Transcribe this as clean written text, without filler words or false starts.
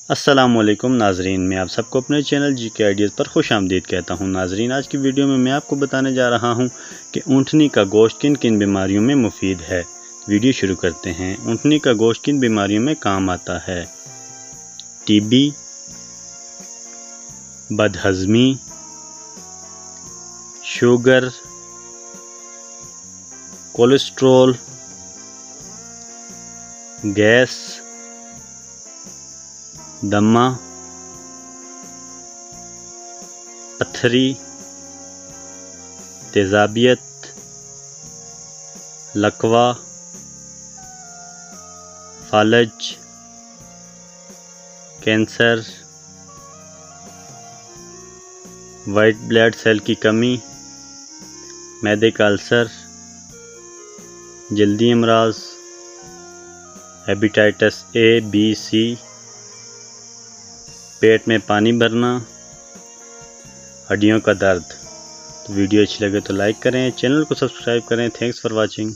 अस्सलामुअलैकुम नाजरीन, मैं आप सबको अपने चैनल जीके आइडियाज़ पर खुश आमदीद कहता हूं। नाजरीन, आज की वीडियो में मैं आपको बताने जा रहा हूं कि ऊँटनी का गोश्त किन किन बीमारियों में मुफीद है। वीडियो शुरू करते हैं। ऊँटनी का गोश्त किन बीमारियों में काम आता है? टीबी, बदहज़मी, शुगर, कोलेस्ट्रोल, गैस, दमा, पथरी, तेज़ाबियत, लकवा, फालज, कैंसर, वाइट ब्लड सेल की कमी, मैदे का अल्सर, जल्दी अमराज, हेपेटाइटिस ए, बी, सी, पेट में पानी भरना, हड्डियों का दर्द। तो वीडियो अच्छी लगे तो लाइक करें, चैनल को सब्सक्राइब करें। Thanks for watching.